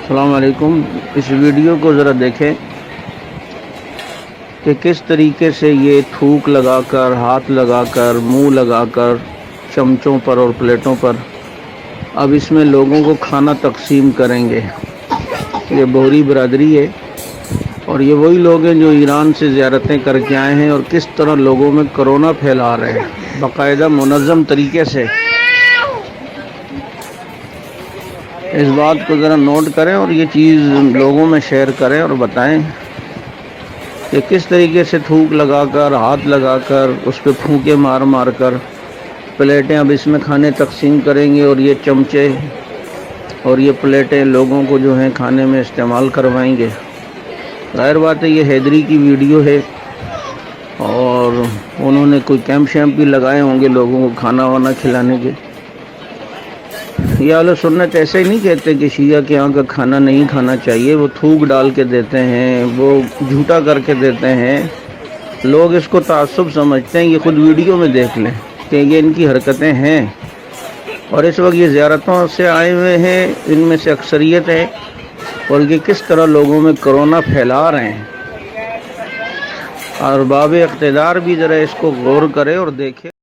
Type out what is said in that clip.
السلام علیکم۔ اس ویڈیو کو ذرا دیکھیں کہ کس طریقے سے یہ تھوک لگا کر، ہاتھ لگا کر، منہ لگا کر، چمچوں پر اور پلیٹوں پر اب اس میں لوگوں کو کھانا تقسیم کریں گے۔ یہ بوہری برادری ہے اور یہ وہی لوگ ہیں جو ایران سے زیارتیں کر کے آئے ہیں اور کس طرح لوگوں میں کرونا پھیلا رہے ہیں باقاعدہ منظم طریقے سے۔ اس بات کو ذرا نوٹ کریں اور یہ چیز لوگوں میں شیئر کریں اور بتائیں کہ کس طریقے سے تھوک لگا کر، ہاتھ لگا کر، اس پہ پھونکے مار مار کر پلیٹیں اب اس میں کھانے تقسیم کریں گے اور یہ چمچے اور یہ پلیٹیں لوگوں کو جو ہیں کھانے میں استعمال کروائیں گے۔ ظاہر بات ہے یہ حیدری کی ویڈیو ہے اور انہوں نے کوئی کیمپ شیمپ بھی لگائے ہوں گے لوگوں کو کھانا وانا کھلانے کے۔ یہ اہل سنت ایسے ہی نہیں کہتے کہ شیعہ کے یہاں کا کھانا نہیں کھانا چاہیے، وہ تھوک ڈال کے دیتے ہیں، وہ جھوٹا کر کے دیتے ہیں، لوگ اس کو تعصب سمجھتے ہیں۔ یہ خود ویڈیو میں دیکھ لیں کہ یہ ان کی حرکتیں ہیں اور اس وقت یہ زیارتوں سے آئے ہوئے ہیں، ان میں سے اکثریت ہے اور یہ کس طرح لوگوں میں کرونا پھیلا رہے ہیں۔ اور باب اقتدار بھی ذرا اس کو غور کرے اور دیکھے۔